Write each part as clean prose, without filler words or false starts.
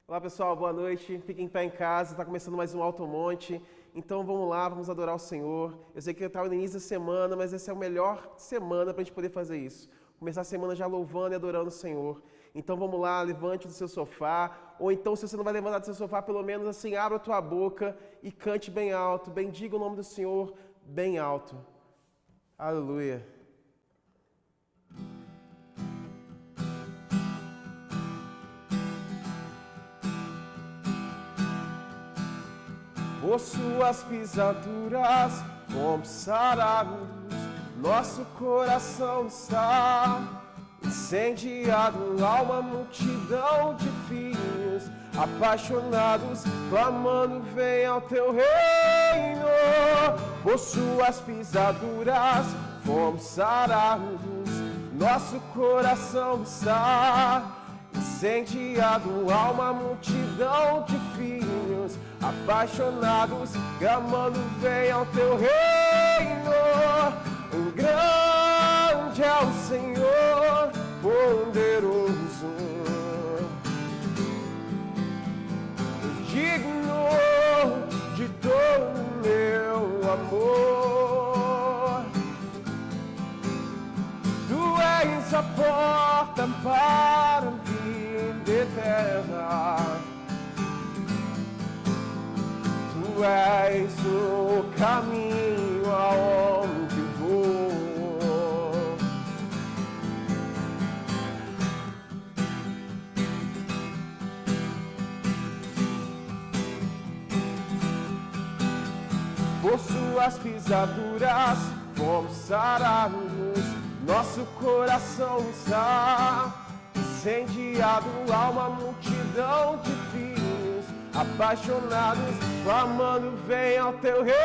Olá pessoal, boa noite. Fiquem em pé em casa, está começando mais um Alto Monte. Então vamos lá, vamos adorar o Senhor. Eu sei que estava no início da semana, mas essa é a melhor semana para a gente poder fazer isso. Começar a semana já louvando e adorando o Senhor. Então vamos lá, levante do seu sofá. Ou então, se você não vai levantar do seu sofá, pelo menos assim, abra a tua boca e cante bem alto. Bendiga o nome do Senhor bem alto. Aleluia. Por suas pisaduras fomos sarados, nosso coração está incendiado. Há uma multidão de filhos apaixonados, clamando: vem ao teu reino. Por suas pisaduras fomos sarados, nosso coração está incendiado. Há uma multidão de filhos apaixonados, clamando: vem ao teu reino. Grande é o Senhor, poderoso, digno de todo meu amor. Tu és a porta para a vida eterna. Tu és o caminho aonde vou. Por suas pisaduras fomos sarados, nosso coração está incendiado. Há uma multidão de filhos apaixonados, clamando: vem ao teu reino.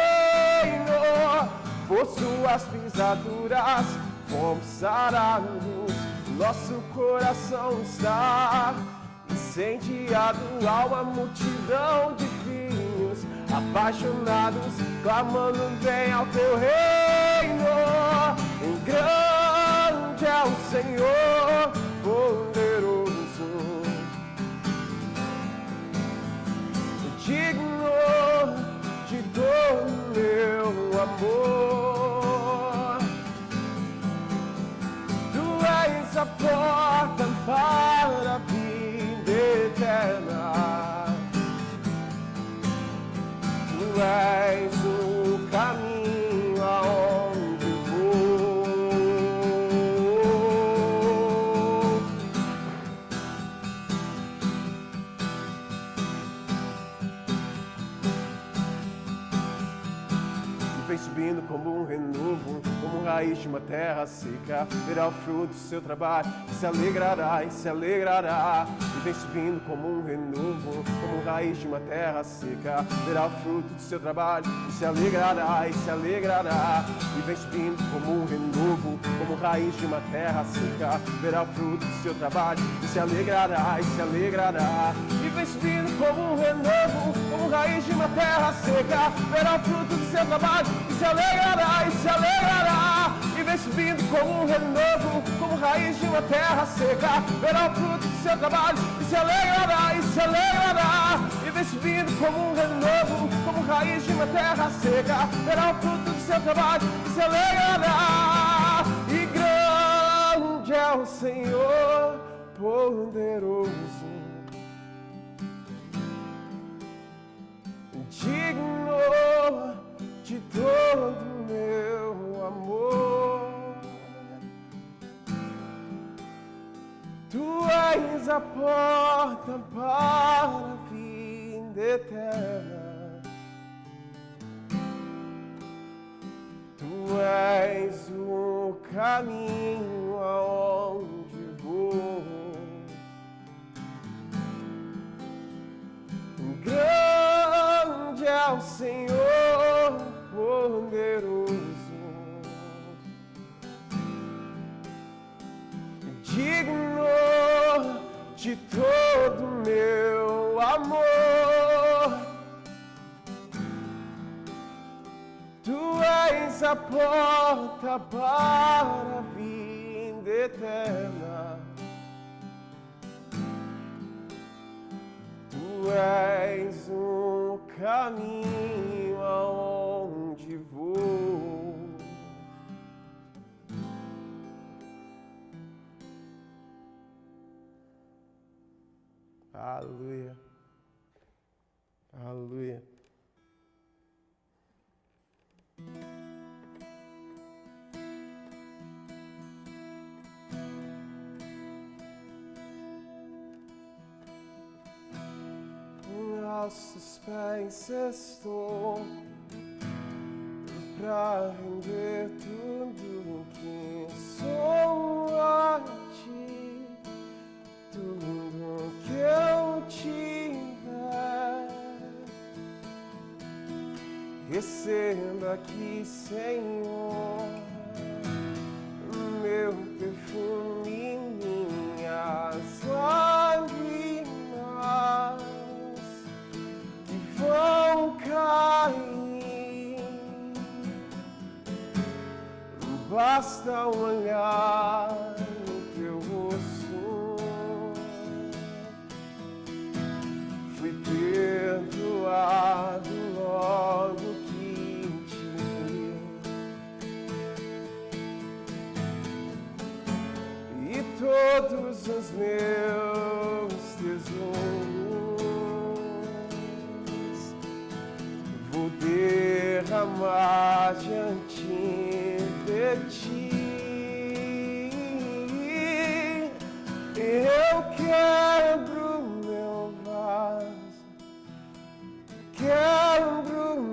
Por suas pisaduras fomos sarados, nosso coração está incendiado. Há uma multidão de filhos apaixonados, clamando: vem ao teu reino. Grande é o Senhor, poderoso, digno de todo meu amor. Tu és a porta para a vida eterna. Tu és o caminho aonde vou. E vem subindo como um renovo, como raiz de uma terra seca. Verá o fruto do seu trabalho e se alegrará, e se alegrará. E vem subindo como um renovo, como raiz de uma terra seca. Verá o fruto do seu trabalho e se alegrará, e se alegrará. E vem subindo como um renovo, como raiz de uma terra seca. Verá o fruto do seu trabalho e se alegrará, e se alegrará. E vem subindo como um renovo, como raiz de uma terra seca. Verá o fruto do seu trabalho e se alegrará, e se alegrará. E vem subindo como um renovo, como raiz de uma terra seca. Verá o fruto do seu trabalho e se alegrará, e se alegrará. E vem subindo como um renovo, como raiz de uma terra seca. Verá o fruto do seu trabalho e se alegrará. E grande é o Senhor, poderoso, digno de todo meu amor. Tu és a porta para a vida eterna. Tu és o caminho aonde vou. Grande é o Senhor, poderoso, digno de todo meu amor. Tu és a porta para a vida eterna. Tu caminho aonde vou. Aleluia. Aleluia. Aos seus pés estou pra render tudo que sou a ti, tudo que eu tiver. Receba aqui, Senhor, meu perfume, minhas lágrimas vão cair. Basta olhar no teu rosto. Fui perdoado logo que te vi. E todos os meus tesouros vou derramar diante de ti. Eu quebro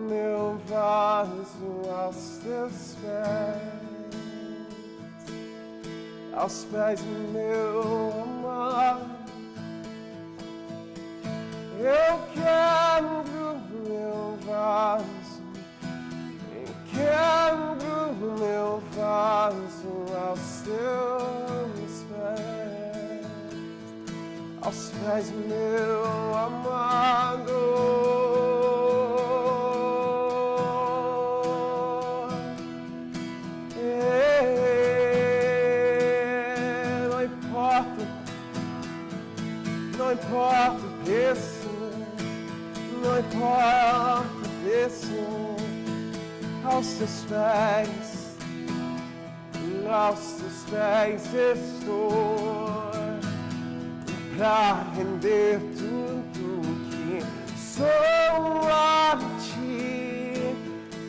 meu vaso, aos teus pés do meu amado. Eu quebro meu vaso, aos teus pés do meu amado. Não importa o preço, não importa o preço, aos teus pés estou pra render tudo que sou a ti,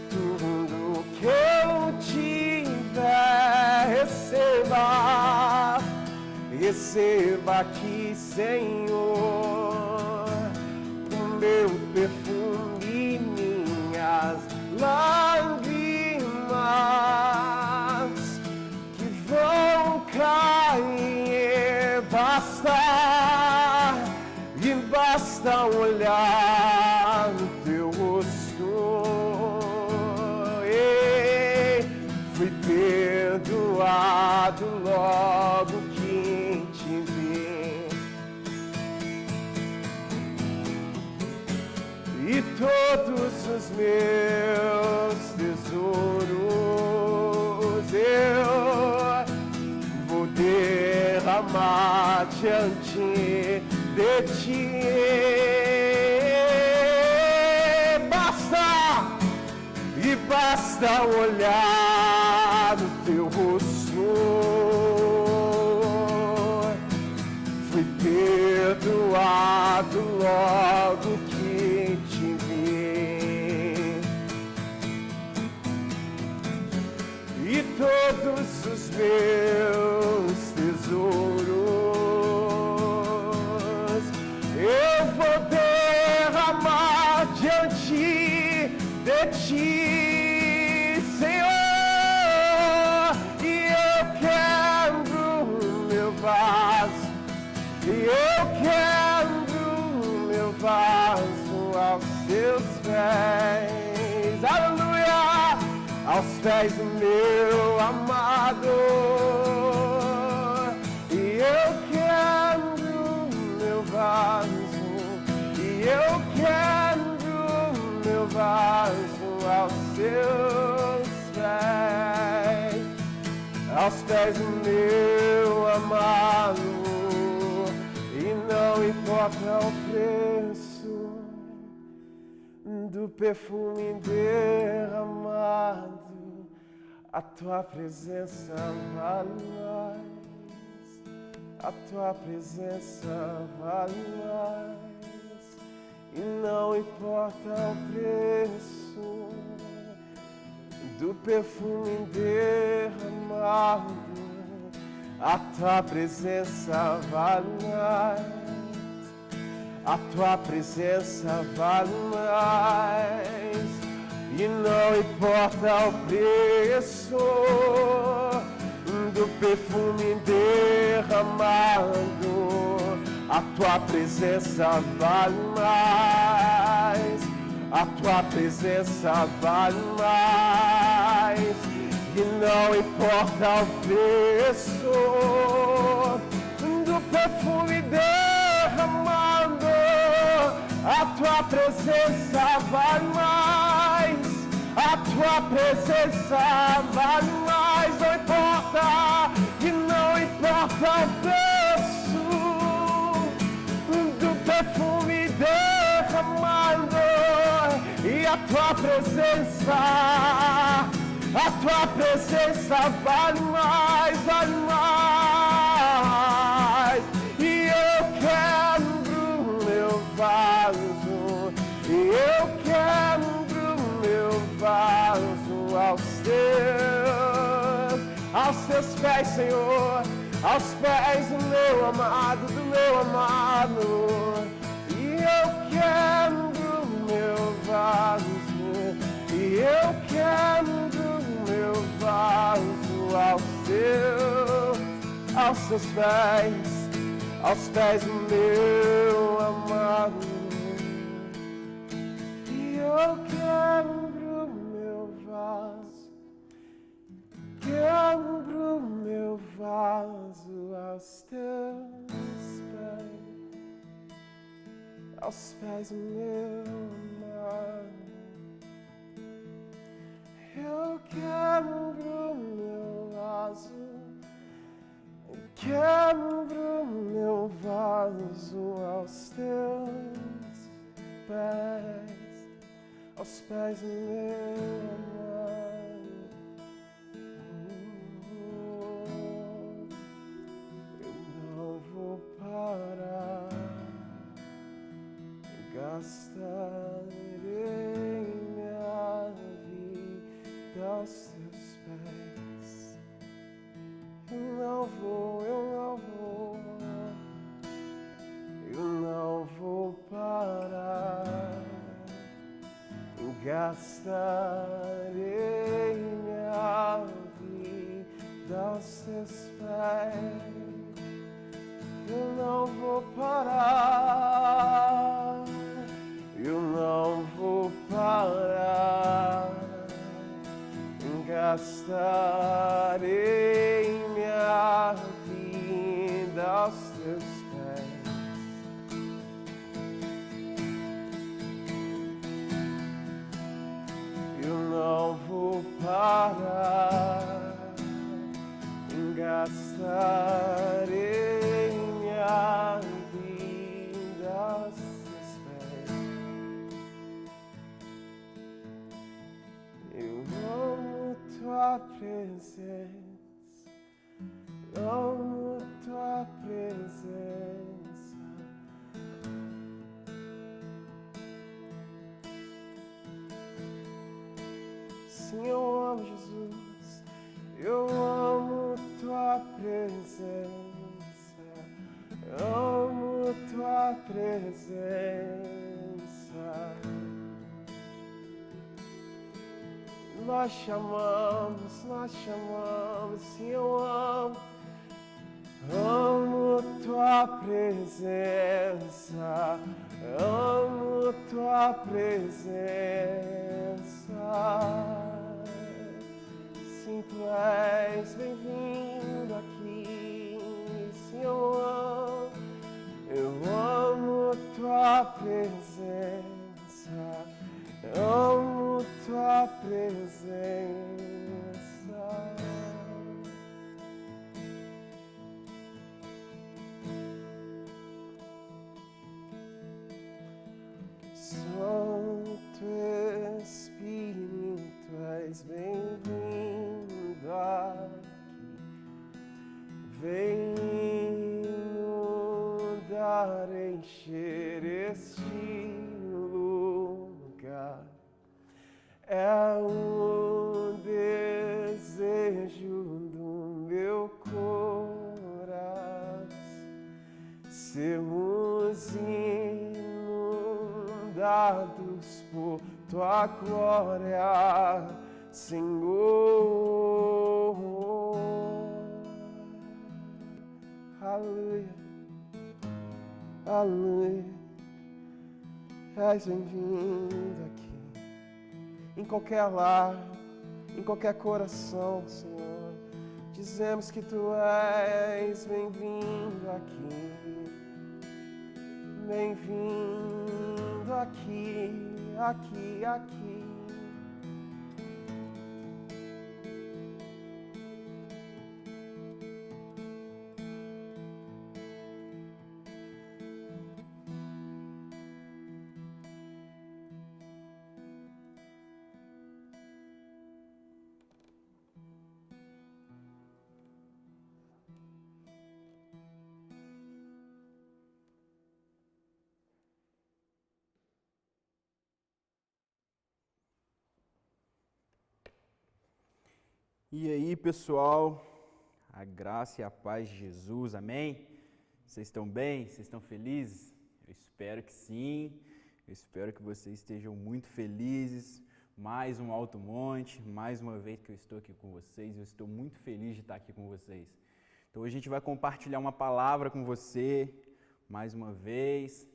tudo que eu tiver. Receba aqui, Senhor, o meu perfume, minhas lágrimas que vão cair. Basta olhar no teu rosto. Fui perdoado logo que te vi. E todos os meus tesouros eu vou derramar diante de ti. Basta olhar no teu rosto. Fui perdoado logo que te vi. E todos os meus tesouros eu vou derramar diante de ti, Senhor. E eu quebro meu vaso, aos teus pés. Aleluia! Aos pés do meu amado. E eu quebro meu vaso, aos teus pés, aos pés do meu amado. E não importa o preço, do perfume derramado. A tua presença vale mais, a tua presença vale mais, e não importa o preço do perfume derramado. A tua presença vale mais, a tua presença vale mais, e não importa o preço do perfume derramado. A tua presença vale mais, a tua presença vale mais, e não importa o preço do perfume derramado. A tua presença vale mais, a tua presença vale mais. Não importa, e não importa o preço do perfume derramado. E a tua presença vale mais, vale mais. E eu quero meu vaso, e eu quero meu vaso aos teus pés, Senhor, aos pés do meu amado, E eu quero meu vaso, e eu quero meu vaso aos teus pés do meu amado. E eu quero meu vaso, quero meu vaso aos pés do meu amado. Eu quero meu vaso, quero meu vaso aos pés do meu amado. Eu não vou parar, gastarei minha vida aos teus pés. Eu não vou parar, gastarei minha vida aos teus pés. Eu não vou parar, eu não vou parar, gastarei minha vida aos teus pés. Eu não vou parar, gastarei minha vida aos teus pés. Eu amo tua presença, amo tua presença. Sim, eu amo Jesus, eu amo tua presença, amo tua presença. Nós chamamos, sim, eu amo tua presença, amo tua presença. Sim, tu és bem-vindo aqui, sim, eu amo tua presença, amo tua presença. Sou encher este lugar. É o desejo do meu coração, sermos inundados por tua glória, Senhor. Aleluia, aleluia. És bem-vindo aqui, em qualquer lar, em qualquer coração, Senhor. Dizemos que tu és bem-vindo aqui, bem-vindo aqui, aqui, aqui. E aí, pessoal, a graça e a paz de Jesus, amém? Vocês estão bem? Vocês estão felizes? Eu espero que sim, eu espero que vocês estejam muito felizes. Mais um Alto Monte, mais uma vez que eu estou aqui com vocês, eu estou muito feliz de estar aqui com vocês. Então hoje a gente vai compartilhar uma palavra com você, mais uma vez.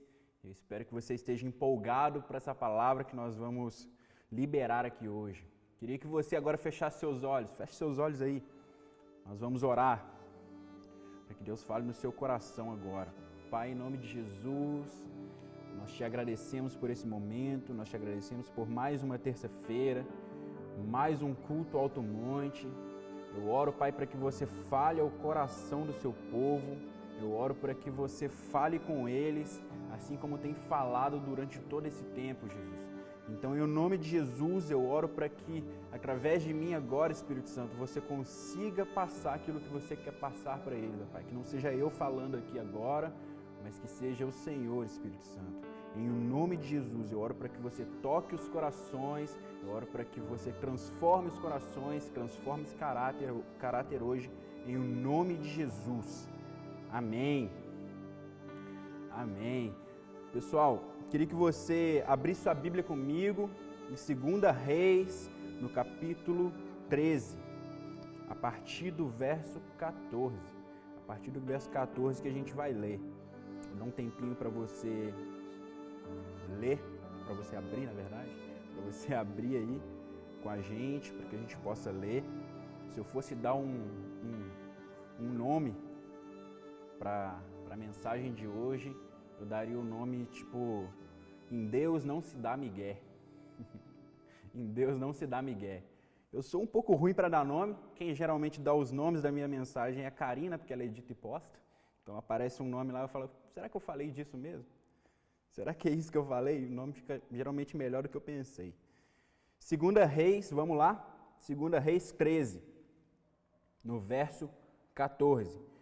Eu espero que você esteja empolgado para essa palavra que nós vamos liberar aqui hoje. Queria que você agora fechasse seus olhos, feche seus olhos aí. Nós vamos orar para que Deus fale no seu coração agora. Pai, em nome de Jesus, nós te agradecemos por esse momento, nós te agradecemos por mais uma terça-feira, mais um culto Alto Monte. Eu oro, Pai, para que você fale ao coração do seu povo. Eu oro para que você fale com eles, assim como tem falado durante todo esse tempo, Jesus. Então, em nome de Jesus, eu oro para que, através de mim agora, Espírito Santo, você consiga passar aquilo que você quer passar para eles, Pai. Que não seja eu falando aqui agora, mas que seja o Senhor, Espírito Santo. Em nome de Jesus, eu oro para que você toque os corações, eu oro para que você transforme os corações, transforme esse caráter hoje, em nome de Jesus. Amém. Amém. Pessoal, queria que você abrisse sua Bíblia comigo em 2 Reis, no capítulo 13, a partir do verso 14. A partir do verso 14 que a gente vai ler. Vou dar um tempinho para você ler, para você abrir, na verdade, para você abrir aí com a gente, para que a gente possa ler. Se eu fosse dar um nome para a mensagem de hoje, eu daria o nome tipo: em Deus não se dá migué. Em Deus não se dá migué. Eu sou um pouco ruim para dar nome. Quem geralmente dá os nomes da minha mensagem é a Karina, porque ela edita e posta. Então aparece um nome lá e eu falo: será que eu falei disso mesmo? Será que é isso que eu falei? O nome fica geralmente melhor do que eu pensei. 2 Reis, vamos lá? 2 Reis 13, no verso 14.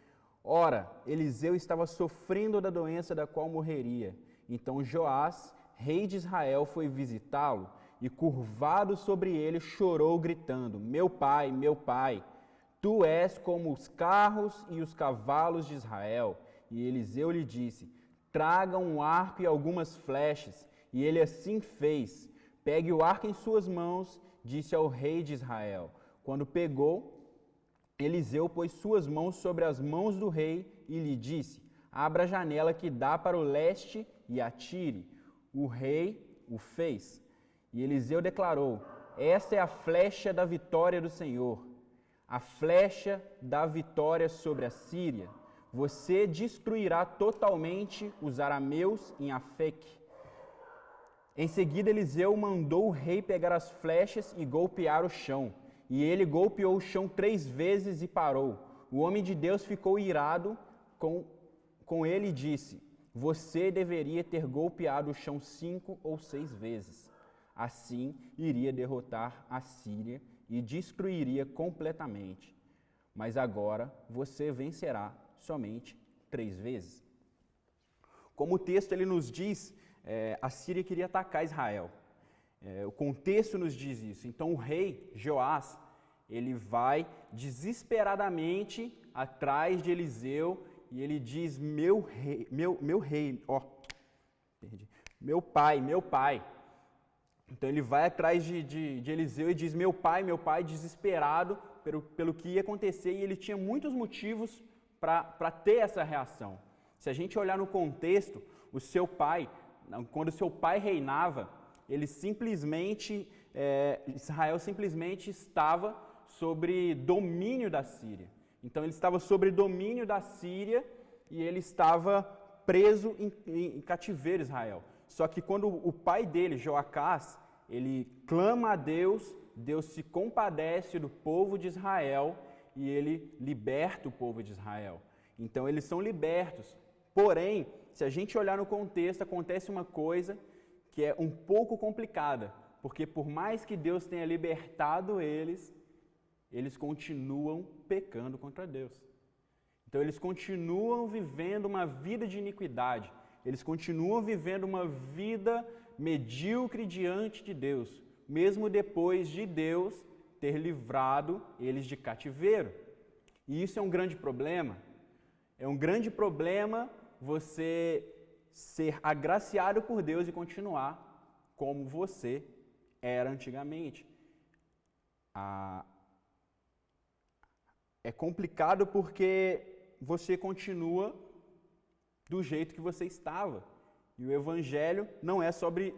Ora, Eliseu estava sofrendo da doença da qual morreria. Então Joás, rei de Israel, foi visitá-lo e, curvado sobre ele, chorou, gritando: meu pai, tu és como os carros e os cavalos de Israel. E Eliseu lhe disse: traga um arco e algumas flechas. E ele assim fez. Pegue o arco em suas mãos, disse ao rei de Israel. Quando pegou, Eliseu pôs suas mãos sobre as mãos do rei e lhe disse: abra a janela que dá para o leste e atire. O rei o fez. E Eliseu declarou: esta é a flecha da vitória do Senhor, a flecha da vitória sobre a Síria. Você destruirá totalmente os arameus em Afeque. Em seguida, Eliseu mandou o rei pegar as flechas e golpear o chão. E ele golpeou o chão 3 vezes e parou. O homem de Deus ficou irado com ele e disse: você deveria ter golpeado o chão 5 ou 6 vezes. Assim, iria derrotar a Síria e destruiria completamente. Mas agora você vencerá somente 3 vezes. Como o texto ele nos diz, a Síria queria atacar Israel. O contexto nos diz isso. Então o rei Joás, ele vai desesperadamente atrás de Eliseu e ele diz, meu rei, meu pai. Então ele vai atrás de Eliseu e diz, meu pai, desesperado pelo que ia acontecer, e ele tinha muitos motivos para ter essa reação. Se a gente olhar no contexto, quando o seu pai reinava, Israel simplesmente estava sobre domínio da Síria. Então ele estava sobre domínio da Síria e ele estava preso em cativeiro, Israel. Só que quando o pai dele, Joacás, ele clama a Deus, Deus se compadece do povo de Israel e ele liberta o povo de Israel. Então eles são libertos. Porém, se a gente olhar no contexto, acontece uma coisa que é um pouco complicada, porque por mais que Deus tenha libertado eles continuam pecando contra Deus. Então eles continuam vivendo uma vida de iniquidade, eles continuam vivendo uma vida medíocre diante de Deus, mesmo depois de Deus ter livrado eles de cativeiro. E isso é um grande problema. É um grande problema você ser agraciado por Deus e continuar como você era antigamente. É complicado porque você continua do jeito que você estava. E o Evangelho não é sobre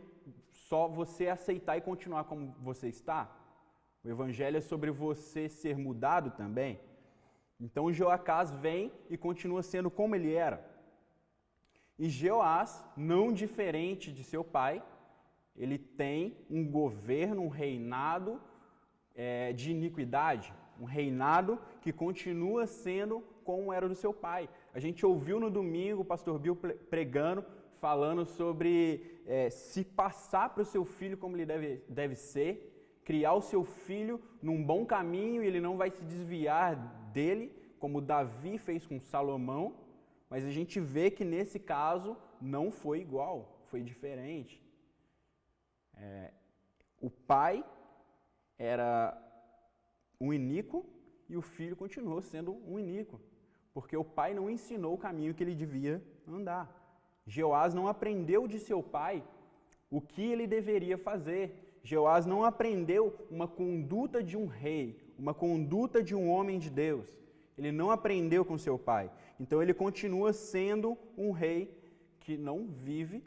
só você aceitar e continuar como você está. O Evangelho é sobre você ser mudado também. Então Joacás vem e continua sendo como ele era. E Jeoás, não diferente de seu pai, ele tem um governo, um reinado de iniquidade, um reinado que continua sendo como era do seu pai. A gente ouviu no domingo o pastor Bill pregando, falando sobre se passar para o seu filho como ele deve ser, criar o seu filho num bom caminho e ele não vai se desviar dele, como Davi fez com Salomão, mas a gente vê que nesse caso não foi igual, foi diferente. O pai era um iníquo e o filho continuou sendo um iníquo, porque o pai não ensinou o caminho que ele devia andar. Jeoás não aprendeu de seu pai o que ele deveria fazer. Jeoás não aprendeu uma conduta de um rei, uma conduta de um homem de Deus. Ele não aprendeu com seu pai. Então ele continua sendo um rei que não vive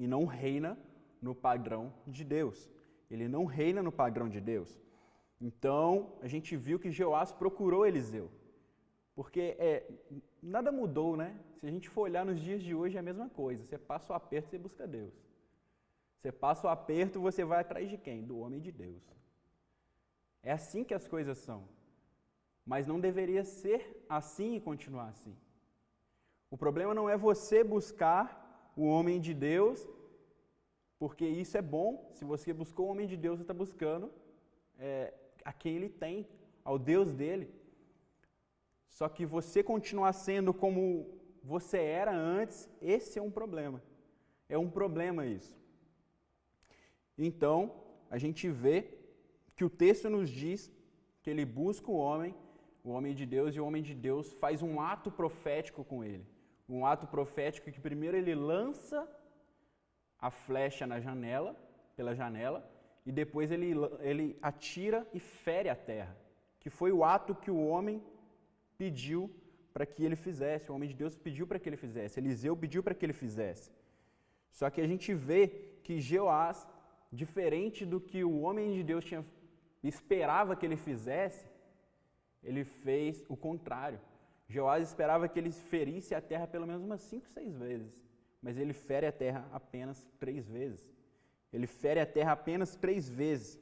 e não reina no padrão de Deus. Ele não reina no padrão de Deus. Então a gente viu que Jeoás procurou Eliseu. Porque nada mudou, né? Se a gente for olhar nos dias de hoje é a mesma coisa. Você passa o aperto, você busca Deus. Você passa o aperto, você vai atrás de quem? Do homem de Deus. É assim que as coisas são. Mas não deveria ser assim e continuar assim. O problema não é você buscar o homem de Deus, porque isso é bom. Se você buscou o homem de Deus, você está buscando a quem ele tem, ao Deus dele. Só que você continuar sendo como você era antes, esse é um problema. É um problema isso. Então, a gente vê que o texto nos diz que ele busca o homem de Deus, e o homem de Deus faz um ato profético com ele. Um ato profético que primeiro ele lança a flecha pela janela, e depois ele atira e fere a terra, que foi o ato que o homem pediu para que ele fizesse, o homem de Deus pediu para que ele fizesse, Eliseu pediu para que ele fizesse. Só que a gente vê que Jeoás, diferente do que o homem de Deus esperava que ele fizesse, ele fez o contrário. Jeoás esperava que ele ferisse a terra pelo menos umas 5, 6 vezes, mas ele fere a terra apenas 3 vezes. Ele fere a terra apenas 3 vezes.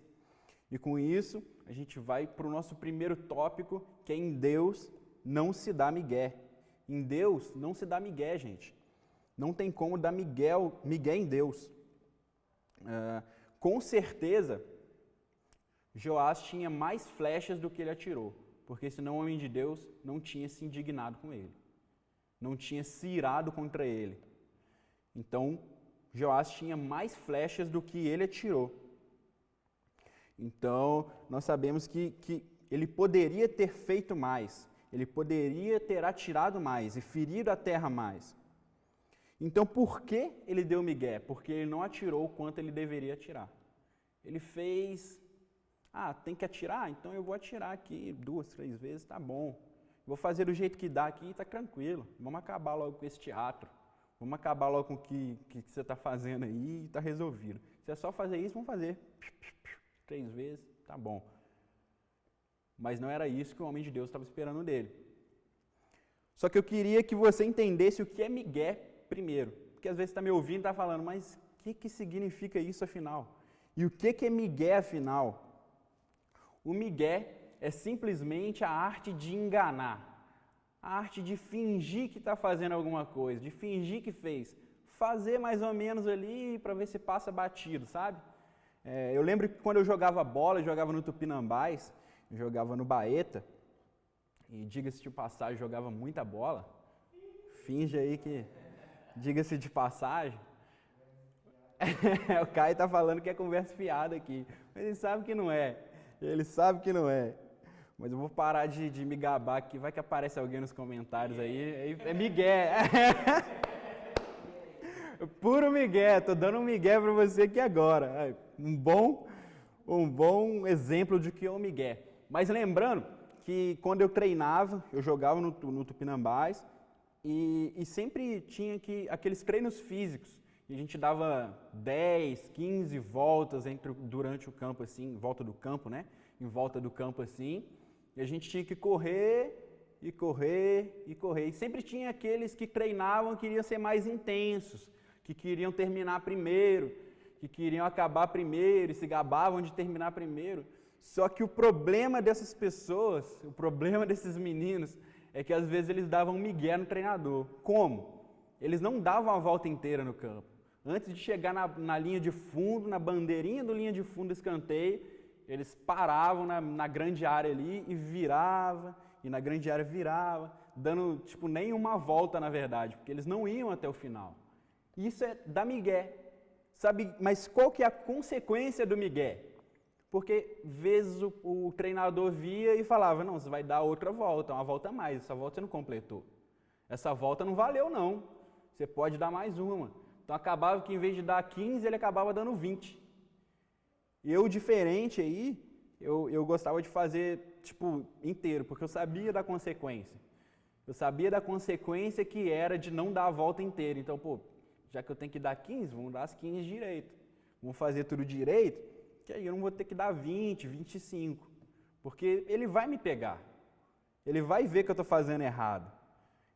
E com isso, a gente vai para o nosso primeiro tópico, que é em Deus não se dá migué. Em Deus não se dá migué, gente. Não tem como dar migué em Deus. Com certeza, Joás tinha mais flechas do que ele atirou, porque senão o homem de Deus não tinha se indignado com ele, não tinha se irado contra ele. Então, Joás tinha mais flechas do que ele atirou. Então, nós sabemos que ele poderia ter feito mais, ele poderia ter atirado mais e ferido a terra mais. Então, por que ele deu migué? Porque ele não atirou o quanto ele deveria atirar. Ele fez, tem que atirar? Então eu vou atirar aqui 2, 3 vezes, tá bom. Vou fazer do jeito que dá aqui, tá tranquilo. Vamos acabar logo com esse teatro. Vamos acabar logo com o que você está fazendo aí e está resolvido. Se é só fazer isso, vamos fazer 3 vezes, tá bom. Mas não era isso que o homem de Deus estava esperando dele. Só que eu queria que você entendesse o que é migué primeiro. Porque às vezes você está me ouvindo e está falando, mas o que significa isso afinal? E o que é migué afinal? O migué é simplesmente a arte de enganar. A arte de fingir que está fazendo alguma coisa, de fingir que fez. Fazer mais ou menos ali para ver se passa batido, sabe? Eu lembro que quando eu jogava bola, eu jogava no Tupinambás, eu jogava no Baeta, e diga-se de passagem, jogava muita bola. Finge aí que, diga-se de passagem. O Caio tá falando que é conversa fiada aqui, mas ele sabe que não é. Ele sabe que não é. Mas eu vou parar de me gabar aqui, vai que aparece alguém nos comentários aí, é migué. Puro migué, tô dando um migué para você aqui agora. Um bom exemplo de que é um migué. Mas lembrando que quando eu treinava, eu jogava no Tupinambás e sempre tinha aqueles treinos físicos. E a gente dava 10, 15 voltas durante o campo, assim, em volta do campo, né? Em volta do campo, assim. E a gente tinha que correr e correr e correr. E sempre tinha aqueles que treinavam, queriam ser mais intensos, que queriam terminar primeiro, que queriam acabar primeiro e se gabavam de terminar primeiro. Só que o problema dessas pessoas, o problema desses meninos, é que às vezes eles davam migué no treinador. Como? Eles não davam a volta inteira no campo. Antes de chegar na linha de fundo, na bandeirinha do linha de fundo do escanteio, eles paravam na grande área ali e virava, e na grande área virava, dando nenhuma volta na verdade, porque eles não iam até o final. Isso é dar migué, sabe? Mas qual que é a consequência do migué? Porque vezes o treinador via e falava, não, você vai dar outra volta, uma volta a mais, essa volta você não completou. Essa volta não valeu não, você pode dar mais uma. Então acabava que em vez de dar 15, ele acabava dando 20. E eu, diferente aí, eu gostava de fazer, inteiro, porque eu sabia da consequência. Eu sabia da consequência que era de não dar a volta inteira. Então, já que eu tenho que dar 15, vamos dar as 15 direito. Vamos fazer tudo direito, que aí eu não vou ter que dar 20, 25. Porque ele vai me pegar. Ele vai ver que eu estou fazendo errado.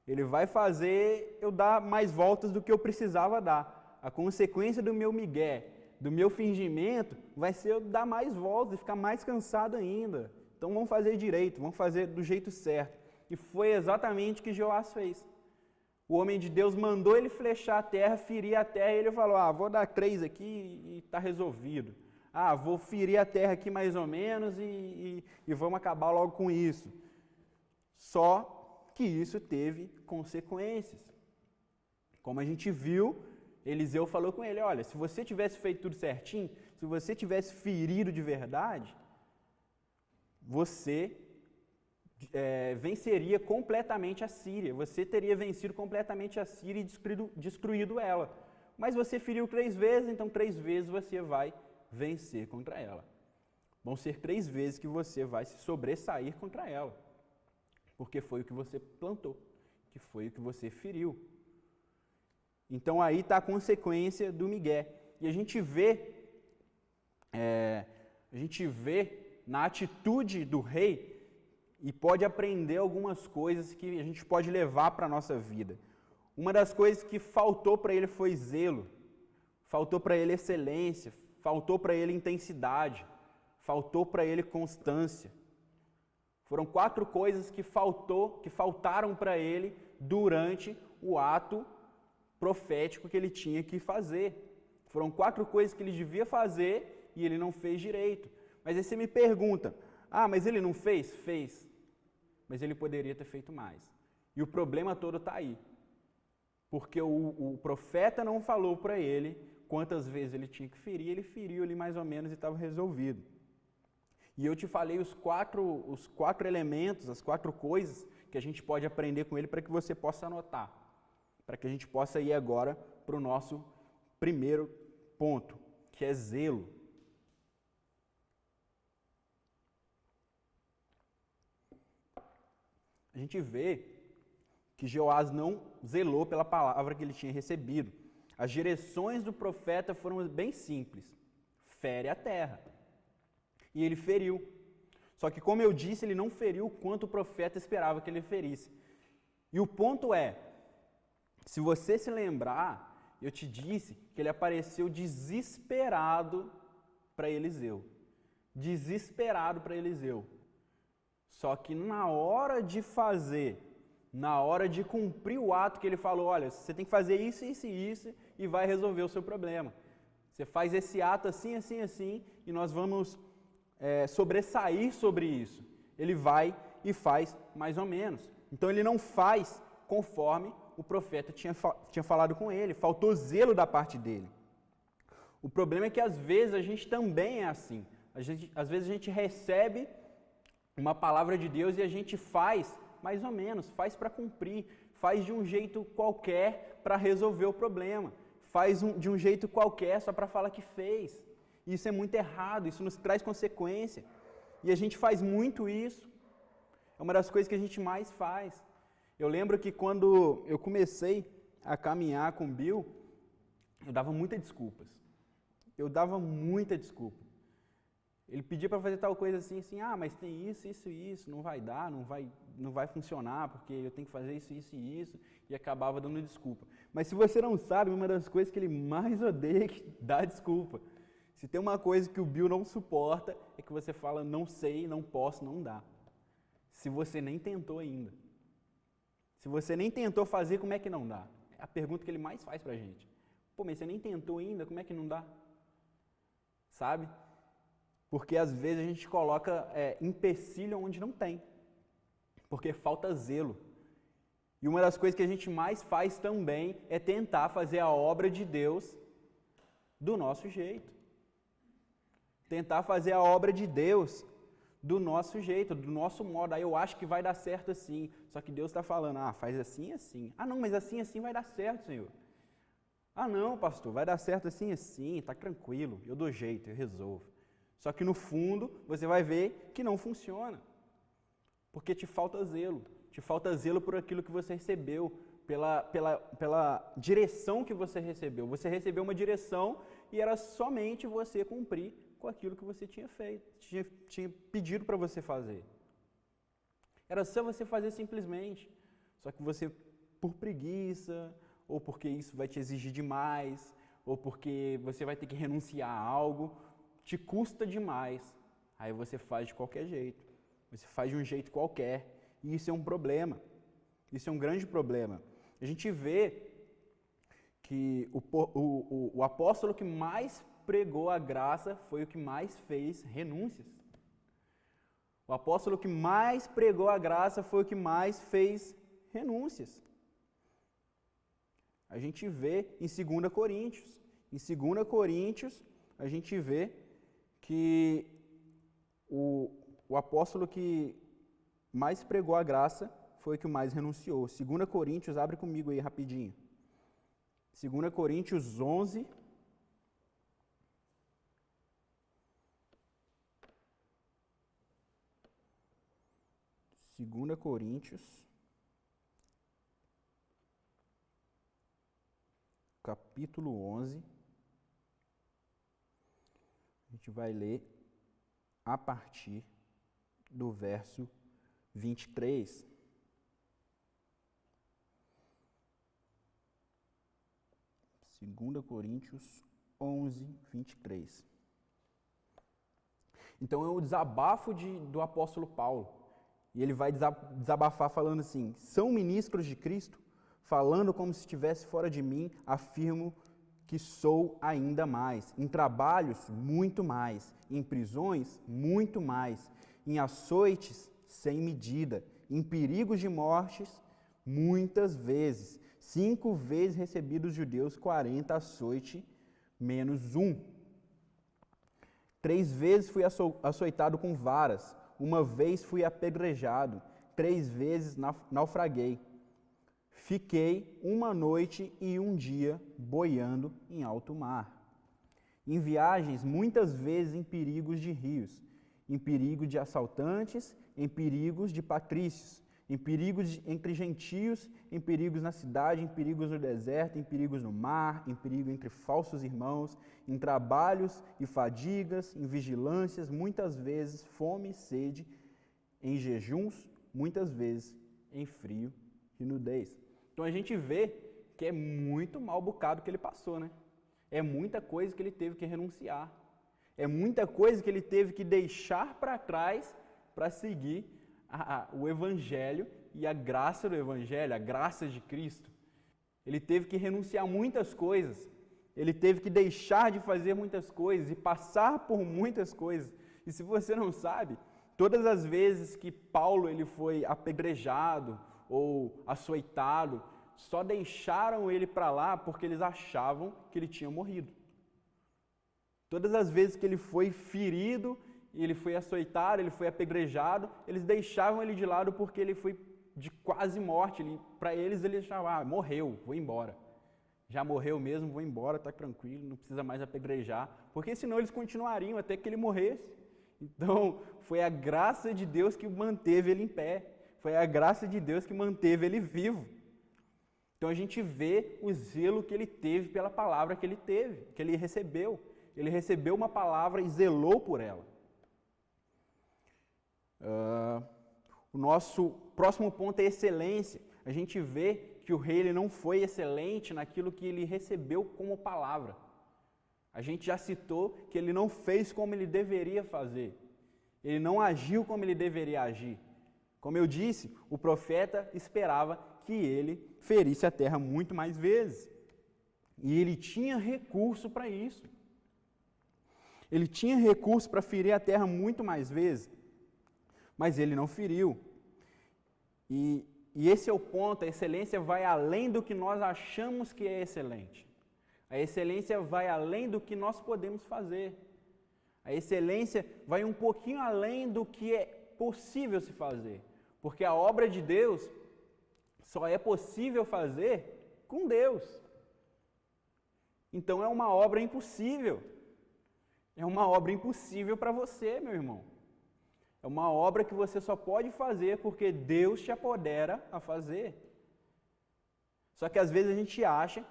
Ele vai fazer eu dar mais voltas do que eu precisava dar. A consequência do meu migué, do meu fingimento, vai ser eu dar mais voltas e ficar mais cansado ainda. Então vamos fazer direito, vamos fazer do jeito certo. E foi exatamente o que Joás fez. O homem de Deus mandou ele flechar a terra, ferir a terra, e ele falou, vou dar 3 aqui e está resolvido. Vou ferir a terra aqui mais ou menos e vamos acabar logo com isso. Só que isso teve consequências. Como a gente viu, Eliseu falou com ele, olha, se você tivesse feito tudo certinho, se você tivesse ferido de verdade, você venceria completamente a Síria, você teria vencido completamente a Síria e destruído ela. Mas você feriu 3 vezes, então 3 vezes você vai vencer contra ela. Vão ser 3 vezes que você vai se sobressair contra ela. Porque foi o que você plantou, que foi o que você feriu. Então aí está a consequência do migué. E a gente vê na atitude do rei e pode aprender algumas coisas que a gente pode levar para a nossa vida. Uma das coisas que faltou para ele foi zelo, faltou para ele excelência, faltou para ele intensidade, faltou para ele constância. Foram 4 coisas que faltaram para ele durante o ato profético que ele tinha que fazer. Foram 4 coisas que ele devia fazer e ele não fez direito. Mas aí você me pergunta, mas ele não fez? Fez. Mas ele poderia ter feito mais. E o problema todo está aí. Porque o profeta não falou para ele quantas vezes ele tinha que ferir, ele feriu ali mais ou menos e estava resolvido. E eu te falei os quatro elementos, as 4 coisas que a gente pode aprender com ele para que você possa anotar, para que a gente possa ir agora para o nosso primeiro ponto, que é zelo. A gente vê que Jeoás não zelou pela palavra que ele tinha recebido. As direções do profeta foram bem simples. Fere a terra. E ele feriu. Só que, como eu disse, ele não feriu quanto o profeta esperava que ele ferisse. E o ponto é, se você se lembrar, eu te disse que ele apareceu desesperado para Eliseu. Desesperado para Eliseu. Só que na hora de fazer, na hora de cumprir o ato que ele falou, olha, você tem que fazer isso, isso e isso e vai resolver o seu problema. Você faz esse ato assim, assim, assim e nós vamos sobressair sobre isso. Ele vai e faz mais ou menos. Então ele não faz conforme o profeta tinha falado com ele, faltou zelo da parte dele. O problema é que às vezes a gente também é assim. Às vezes a gente recebe uma palavra de Deus e a gente faz mais ou menos, faz para cumprir, faz de um jeito qualquer para resolver o problema, faz de um jeito qualquer só para falar que fez. Isso é muito errado, isso nos traz consequência. E a gente faz muito isso. É uma das coisas que a gente mais faz. Eu lembro que quando eu comecei a caminhar com o Bill, eu dava muitas desculpas. Ele pedia para fazer tal coisa assim, mas tem isso, isso e isso, não vai dar, não vai funcionar, porque eu tenho que fazer isso, isso e isso, e acabava dando desculpa. Mas se você não sabe, uma das coisas que ele mais odeia é dar desculpa. Se tem uma coisa que o Bill não suporta, é que você fala, não sei, não posso, não dá. Se você nem tentou ainda. Se você nem tentou fazer, como é que não dá? É a pergunta que ele mais faz pra gente. Pô, mas você nem tentou ainda, como é que não dá? Sabe? Porque às vezes a gente coloca empecilho onde não tem. Porque falta zelo. E uma das coisas que a gente mais faz também é tentar fazer a obra de Deus do nosso jeito. Tentar fazer a obra de Deus do nosso jeito, do nosso modo. Aí eu acho que vai dar certo assim. Só que Deus está falando, faz assim, assim. Não, mas assim, assim vai dar certo, Senhor. Não, pastor, vai dar certo assim, assim, tá tranquilo. Eu dou jeito, eu resolvo. Só que no fundo, você vai ver que não funciona. Porque te falta zelo. Te falta zelo por aquilo que você recebeu, pela direção que você recebeu. Você recebeu uma direção e era somente você cumprir com aquilo que você tinha feito, tinha pedido para você fazer. Era só você fazer simplesmente. Só que você, por preguiça, ou porque isso vai te exigir demais, ou porque você vai ter que renunciar a algo, te custa demais. Aí você faz de qualquer jeito. Você faz de um jeito qualquer. E isso é um problema. Isso é um grande problema. A gente vê que o apóstolo que mais pregou a graça foi o que mais fez renúncias. O apóstolo que mais pregou a graça foi o que mais fez renúncias. A gente vê em 2 Coríntios. Em 2 Coríntios, a gente vê que o apóstolo que mais pregou a graça foi o que mais renunciou. 2 Coríntios, abre comigo aí rapidinho. 2 Coríntios 11. 2 Coríntios, capítulo 11, a gente vai ler a partir do verso 23. Segunda Coríntios 11, 23. Então é o desabafo do apóstolo Paulo. E ele vai desabafar falando assim, são ministros de Cristo? Falando como se estivesse fora de mim, afirmo que sou ainda mais. Em trabalhos, muito mais. Em prisões, muito mais. Em açoites, sem medida. Em perigos de mortes, muitas vezes. 5 vezes recebi dos judeus 40 açoite menos 1. 3 vezes fui açoitado com varas, 1 vez fui apedrejado, 3 vezes naufraguei. Fiquei 1 noite e 1 dia boiando em alto mar. Em viagens, muitas vezes em perigos de rios, em perigo de assaltantes, em perigos de patrícios, em perigos entre gentios, em perigos na cidade, em perigos no deserto, em perigos no mar, em perigo entre falsos irmãos, em trabalhos e fadigas, em vigilâncias, muitas vezes fome e sede, em jejuns, muitas vezes em frio e nudez. Então a gente vê que é muito mal bocado que ele passou, né? É muita coisa que ele teve que renunciar. É muita coisa que ele teve que deixar para trás para seguir o Evangelho e a graça do Evangelho, a graça de Cristo. Ele teve que renunciar a muitas coisas. Ele teve que deixar de fazer muitas coisas e passar por muitas coisas. E se você não sabe, todas as vezes que Paulo ele foi apedrejado ou açoitado, só deixaram ele para lá porque eles achavam que ele tinha morrido. Todas as vezes que ele foi ferido, ele foi açoitado, ele foi apedrejado, eles deixavam ele de lado porque ele foi de quase morte. Para eles, ele achava, morreu, vou embora. Já morreu mesmo, vou embora, está tranquilo, não precisa mais apedrejar. Porque senão eles continuariam até que ele morresse. Então, foi a graça de Deus que manteve ele em pé. Foi a graça de Deus que manteve ele vivo. Então, a gente vê o zelo que ele teve pela palavra que ele teve, que ele recebeu. Ele recebeu uma palavra e zelou por ela. O nosso próximo ponto é excelência. A gente vê que o rei ele não foi excelente naquilo que ele recebeu como palavra. A gente já citou que ele não fez como ele deveria fazer. Ele não agiu como ele deveria agir. Como eu disse, o profeta esperava que ele ferisse a terra muito mais vezes. E ele tinha recurso para isso. Ele tinha recurso para ferir a terra muito mais vezes. Mas ele não feriu. E esse é o ponto, a excelência vai além do que nós achamos que é excelente. A excelência vai além do que nós podemos fazer. A excelência vai um pouquinho além do que é possível se fazer. Porque a obra de Deus só é possível fazer com Deus. Então é uma obra impossível. É uma obra impossível para você, meu irmão. É uma obra que você só pode fazer porque Deus te apodera a fazer. Só que às vezes a gente acha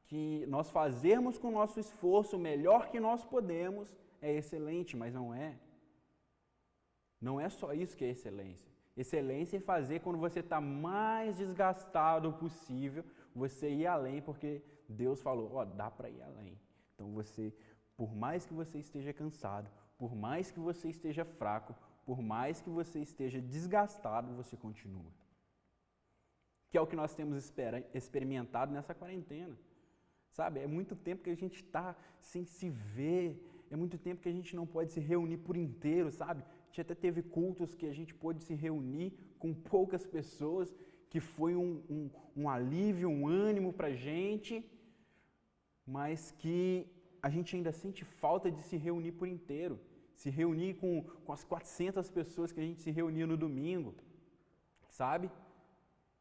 que nós fazermos com o nosso esforço o melhor que nós podemos é excelente, mas não é. Não é só isso que é excelência. Excelência é fazer quando você está mais desgastado possível, você ir além, porque Deus falou, dá para ir além. Então você, por mais que você esteja cansado, por mais que você esteja fraco, por mais que você esteja desgastado, você continua. Que é o que nós temos experimentado nessa quarentena. Sabe, é muito tempo que a gente está sem se ver, é muito tempo que a gente não pode se reunir por inteiro, sabe? A gente até teve cultos que a gente pôde se reunir com poucas pessoas, que foi um alívio, um ânimo para a gente, mas que a gente ainda sente falta de se reunir por inteiro. Se reunir com as 400 pessoas que a gente se reunia no domingo, sabe?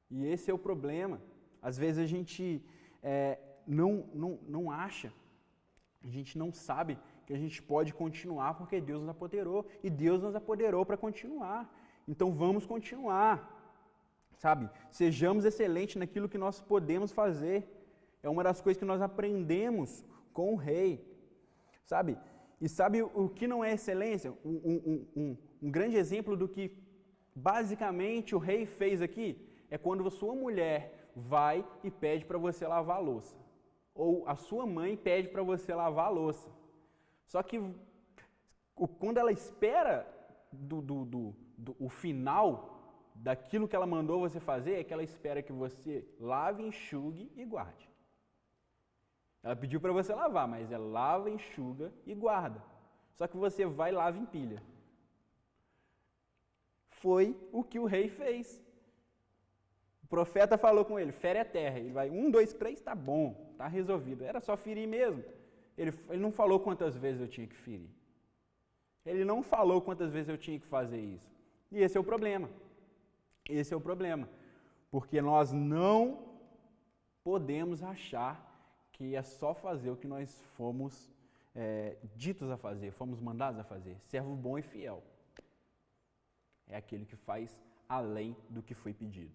E esse é o problema. Às vezes a gente não acha, a gente não sabe que a gente pode continuar porque Deus nos apoderou. E Deus nos apoderou para continuar. Então vamos continuar, sabe? Sejamos excelentes naquilo que nós podemos fazer. É uma das coisas que nós aprendemos com o rei, sabe? E sabe o que não é excelência? Um grande exemplo do que basicamente o rei fez aqui é quando a sua mulher vai e pede para você lavar a louça. Ou a sua mãe pede para você lavar a louça. Só que quando ela espera o final daquilo que ela mandou você fazer, é que ela espera que você lave, enxugue e guarde. Ela pediu para você lavar, mas ela lava, enxuga e guarda. Só que você vai, lava e empilha. Foi o que o rei fez. O profeta falou com ele, fere a terra. Ele vai, 1, 2, 3, tá bom, tá resolvido. Era só ferir mesmo. Ele não falou quantas vezes eu tinha que ferir. Ele não falou quantas vezes eu tinha que fazer isso. E esse é o problema. Esse é o problema. Porque nós não podemos achar que é só fazer o que nós fomos ditos a fazer, fomos mandados a fazer. Servo bom e fiel é aquele que faz além do que foi pedido,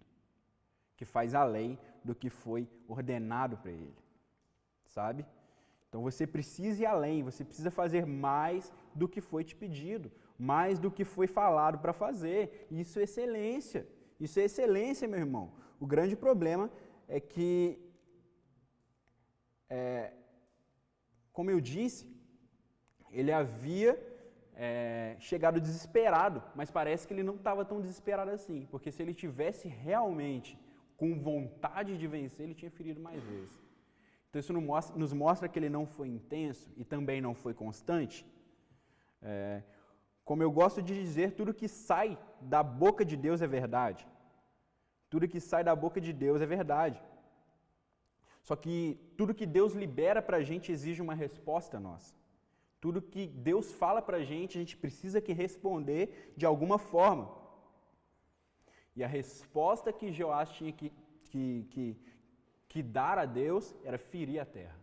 que faz além do que foi ordenado para ele, sabe? Então você precisa ir além, você precisa fazer mais do que foi te pedido, mais do que foi falado para fazer. Isso é excelência, meu irmão. O grande problema é que, como eu disse, ele havia chegado desesperado, mas parece que ele não estava tão desesperado assim, porque se ele tivesse realmente com vontade de vencer, ele tinha ferido mais vezes. Então isso nos mostra que ele não foi intenso e também não foi constante. Como eu gosto de dizer, tudo que sai da boca de Deus é verdade. Tudo que sai da boca de Deus é verdade. Só que tudo que Deus libera para a gente exige uma resposta nossa. Tudo que Deus fala para a gente precisa que responder de alguma forma. E a resposta que Joás tinha que dar a Deus era ferir a terra.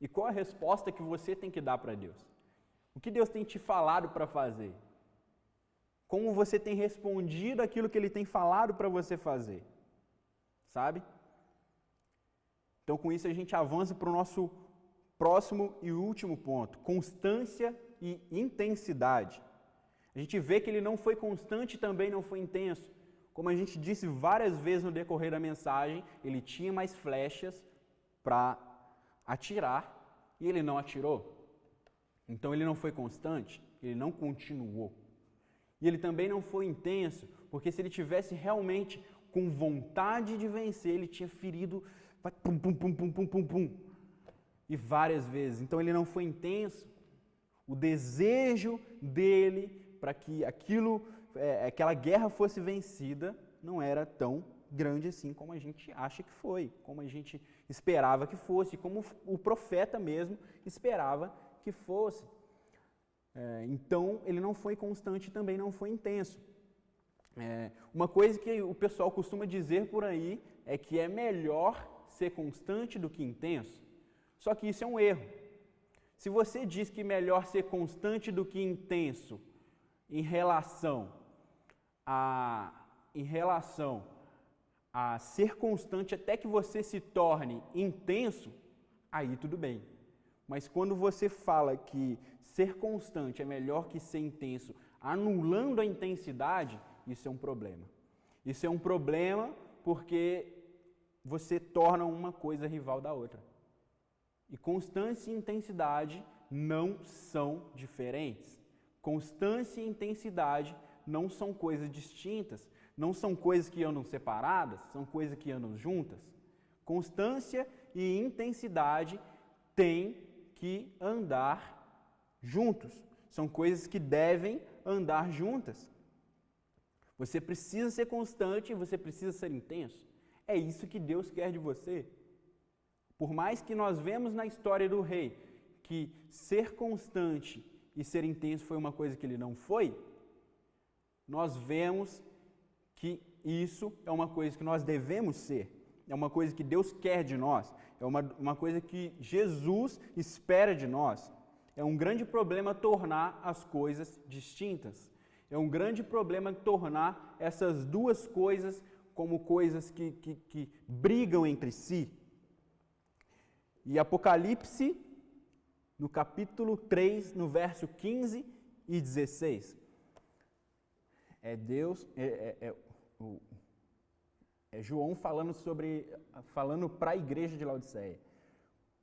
E qual a resposta que você tem que dar para Deus? O que Deus tem te falado para fazer? Como você tem respondido aquilo que Ele tem falado para você fazer? Sabe? Então, com isso, a gente avança para o nosso próximo e último ponto, constância e intensidade. A gente vê que ele não foi constante e também não foi intenso. Como a gente disse várias vezes no decorrer da mensagem, ele tinha mais flechas para atirar e ele não atirou. Então ele não foi constante, ele não continuou. E ele também não foi intenso, porque se ele tivesse realmente com vontade de vencer, ele tinha ferido pum, pum, pum, pum, pum, pum, pum. E várias vezes. Então ele não foi intenso. O desejo dele para que aquela guerra fosse vencida não era tão grande assim como a gente acha que foi, como a gente esperava que fosse, como o profeta mesmo esperava que fosse. Então ele não foi constante e também não foi intenso. Uma coisa que o pessoal costuma dizer por aí é que é melhor ser constante do que intenso. Só que isso é um erro. Se você diz que é melhor ser constante do que intenso em relação a ser constante até que você se torne intenso, aí tudo bem. Mas quando você fala que ser constante é melhor que ser intenso, anulando a intensidade, isso é um problema. Isso é um problema porque você torna uma coisa rival da outra. E constância e intensidade não são diferentes. Constância e intensidade não são coisas distintas, não são coisas que andam separadas, são coisas que andam juntas. Constância e intensidade têm que andar juntos. São coisas que devem andar juntas. Você precisa ser constante e você precisa ser intenso. É isso que Deus quer de você. Por mais que nós vemos na história do rei que ser constante e ser intenso foi uma coisa que ele não foi, nós vemos que isso é uma coisa que nós devemos ser, é uma coisa que Deus quer de nós, é uma coisa que Jesus espera de nós. É um grande problema tornar as coisas distintas, é um grande problema tornar essas duas coisas como coisas que brigam entre si. E Apocalipse, no capítulo 3, no verso 15 e 16, João falando para a igreja de Laodiceia.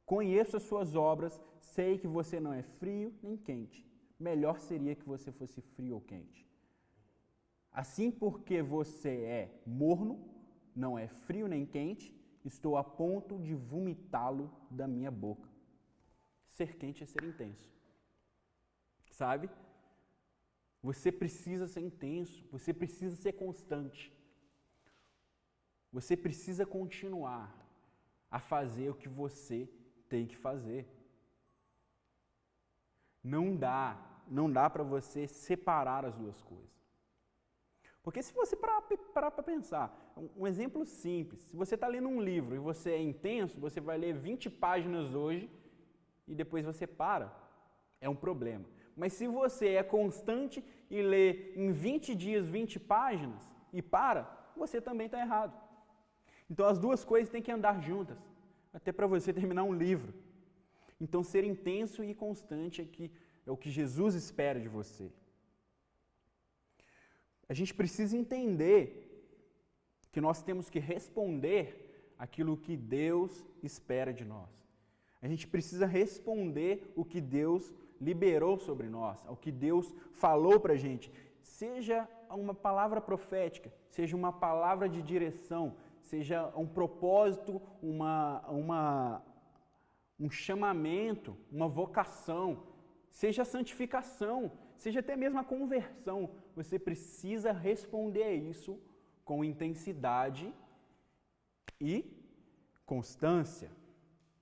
Conheço as suas obras, sei que você não é frio nem quente. Melhor seria que você fosse frio ou quente. Assim, porque você é morno, não é frio nem quente, estou a ponto de vomitá-lo da minha boca. Ser quente é ser intenso. Sabe? Você precisa ser intenso, você precisa ser constante. Você precisa continuar a fazer o que você tem que fazer. Não dá para você separar as duas coisas. Porque se você parar para pensar, um exemplo simples, se você está lendo um livro e você é intenso, você vai ler 20 páginas hoje e depois você para, é um problema. Mas se você é constante e lê em 20 dias 20 páginas e para, você também está errado. Então as duas coisas têm que andar juntas, até para você terminar um livro. Então ser intenso e constante é o que Jesus espera de você. A gente precisa entender que nós temos que responder aquilo que Deus espera de nós. A gente precisa responder o que Deus liberou sobre nós, ao que Deus falou para a gente. Seja uma palavra profética, seja uma palavra de direção, seja um propósito, um chamamento, uma vocação, seja a santificação, seja até mesmo a conversão. Você precisa responder a isso com intensidade e constância.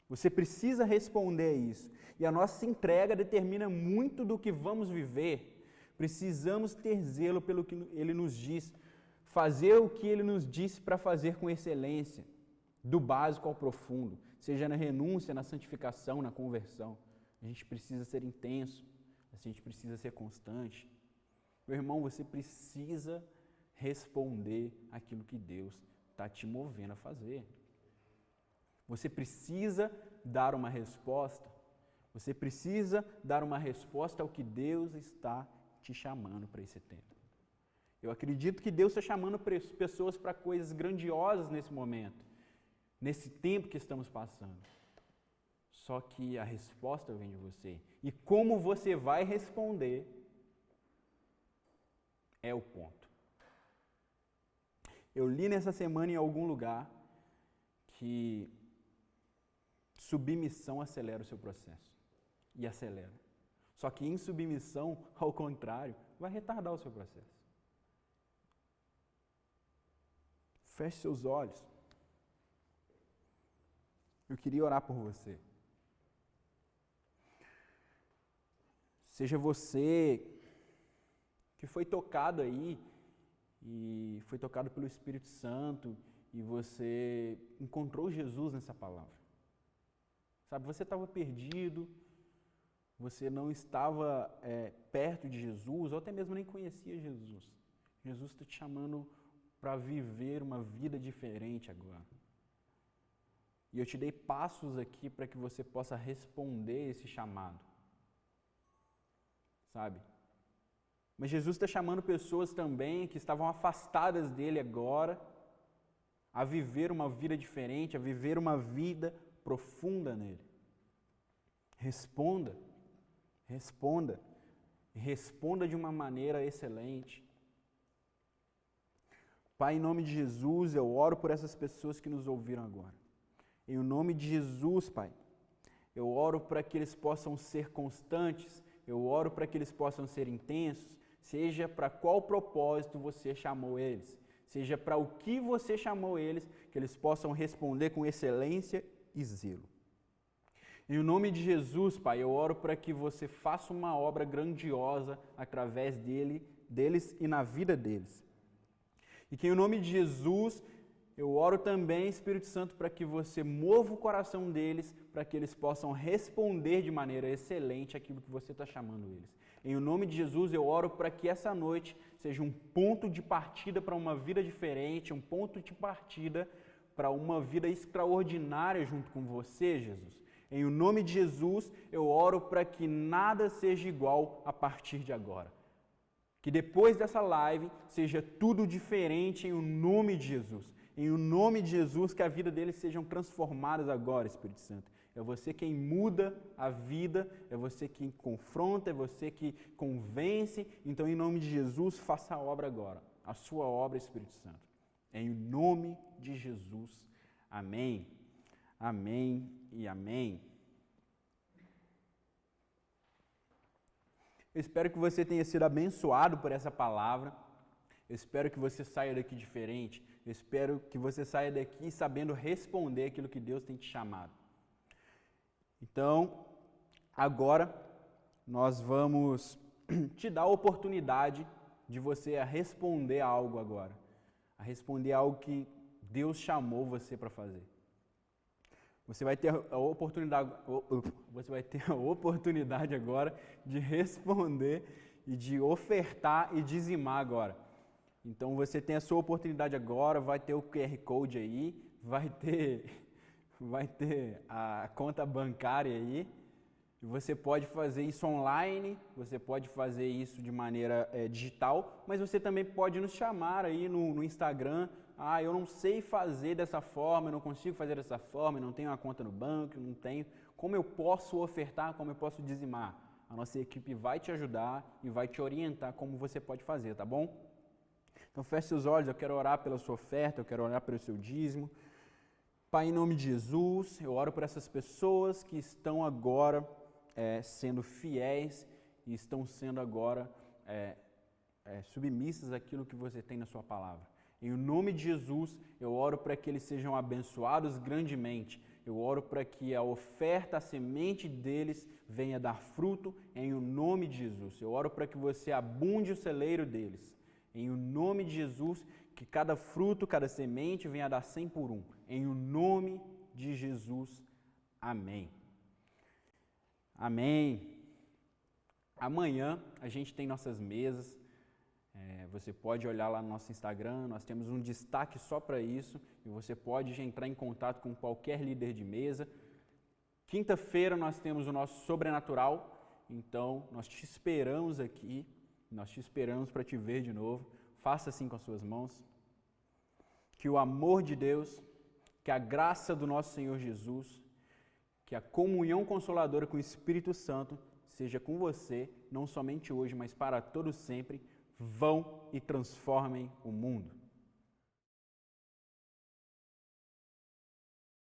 Você precisa responder a isso. E a nossa entrega determina muito do que vamos viver. Precisamos ter zelo pelo que Ele nos diz. Fazer o que Ele nos disse para fazer com excelência. Do básico ao profundo. Seja na renúncia, na santificação, na conversão. A gente precisa ser intenso. A gente precisa ser constante. Meu irmão, você precisa responder aquilo que Deus está te movendo a fazer. Você precisa dar uma resposta. Você precisa dar uma resposta ao que Deus está te chamando para esse tempo. Eu acredito que Deus está chamando pessoas para coisas grandiosas nesse momento, nesse tempo que estamos passando. Só que a resposta vem de você. E como você vai responder é o ponto. Eu li nessa semana em algum lugar que submissão acelera o seu processo. E acelera. Só que insubmissão, ao contrário, vai retardar o seu processo. Feche seus olhos. Eu queria orar por você. Seja você que foi tocado aí, e foi tocado pelo Espírito Santo, e você encontrou Jesus nessa palavra. Sabe, você estava perdido, você não estava perto de Jesus, ou até mesmo nem conhecia Jesus. Jesus está te chamando para viver uma vida diferente agora. E eu te dei passos aqui para que você possa responder esse chamado. Sabe? Mas Jesus está chamando pessoas também que estavam afastadas dele agora a viver uma vida diferente, a viver uma vida profunda nele. Responda. Responda. Responda de uma maneira excelente. Pai, em nome de Jesus, eu oro por essas pessoas que nos ouviram agora. Em nome de Jesus, Pai, eu oro para que eles possam ser constantes, eu oro para que eles possam ser intensos, seja para qual propósito você chamou eles, seja para o que você chamou eles, que eles possam responder com excelência e zelo. Em nome de Jesus, Pai, eu oro para que você faça uma obra grandiosa através deles e na vida deles. E que em nome de Jesus, eu oro também, Espírito Santo, para que você mova o coração deles, para que eles possam responder de maneira excelente aquilo que você está chamando eles. Em nome de Jesus, eu oro para que essa noite seja um ponto de partida para uma vida diferente, um ponto de partida para uma vida extraordinária junto com você, Jesus. Em nome de Jesus, eu oro para que nada seja igual a partir de agora. Que depois dessa live seja tudo diferente em nome de Jesus. Em nome de Jesus, que a vida deles sejam transformadas agora, Espírito Santo. É você quem muda a vida, é você quem confronta, é você que convence. Então, em nome de Jesus, faça a obra agora. A sua obra, Espírito Santo. Em nome de Jesus. Amém. Amém e amém. Eu espero que você tenha sido abençoado por essa palavra. Eu espero que você saia daqui diferente. Eu espero que você saia daqui sabendo responder aquilo que Deus tem te chamado. Então, agora nós vamos te dar a oportunidade de você a responder algo agora. A responder algo que Deus chamou você para fazer. Você vai ter a oportunidade agora de responder e de ofertar e dizimar agora. Então você tem a sua oportunidade agora, vai ter o QR Code aí, vai ter a conta bancária aí. Você pode fazer isso online, você pode fazer isso de maneira digital, mas você também pode nos chamar aí no Instagram. Eu não sei fazer dessa forma, eu não consigo fazer dessa forma, eu não tenho uma conta no banco, não tenho. Como eu posso ofertar, como eu posso dizimar? A nossa equipe vai te ajudar e vai te orientar como você pode fazer, tá bom? Então feche seus olhos, eu quero orar pela sua oferta, eu quero orar pelo seu dízimo. Pai, em nome de Jesus, eu oro por essas pessoas que estão agora sendo fiéis e estão sendo agora submissas àquilo que você tem na sua palavra. Em nome de Jesus, eu oro para que eles sejam abençoados grandemente. Eu oro para que a oferta, a semente deles venha dar fruto em nome de Jesus. Eu oro para que você abunde o celeiro deles. Em nome de Jesus, que cada fruto, cada semente venha a dar 100 por 1. Em nome de Jesus. Amém. Amém. Amanhã a gente tem nossas mesas. Você pode olhar lá no nosso Instagram, nós temos um destaque só para isso e você pode entrar em contato com qualquer líder de mesa. Quinta-feira nós temos o nosso sobrenatural, então nós te esperamos aqui, nós te esperamos para te ver de novo. Faça assim com as suas mãos. Que o amor de Deus, que a graça do nosso Senhor Jesus, que a comunhão consoladora com o Espírito Santo seja com você, não somente hoje, mas para todo sempre. Vão e transformem o mundo.